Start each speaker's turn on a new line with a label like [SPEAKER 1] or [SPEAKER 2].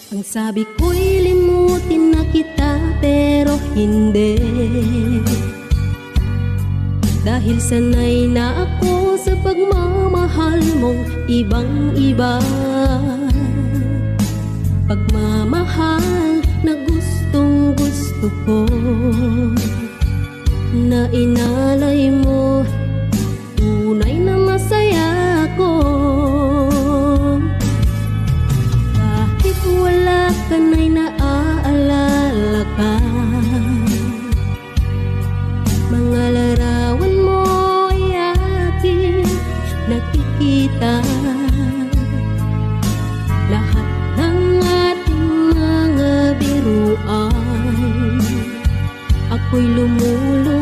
[SPEAKER 1] Ang sabi ko'y limutin na kita, pero hindi. Dahil sanay na ako sa pagmamahal mong ibang-iba. Pagmamahal na gustong gusto ko, na inalay mo, tunay na masaya ko. Kahit wala ka na'y naaalala ka, mga larawan mo ay aking nakikita. Lahat ng ating mga biruan, ako'y lumulunod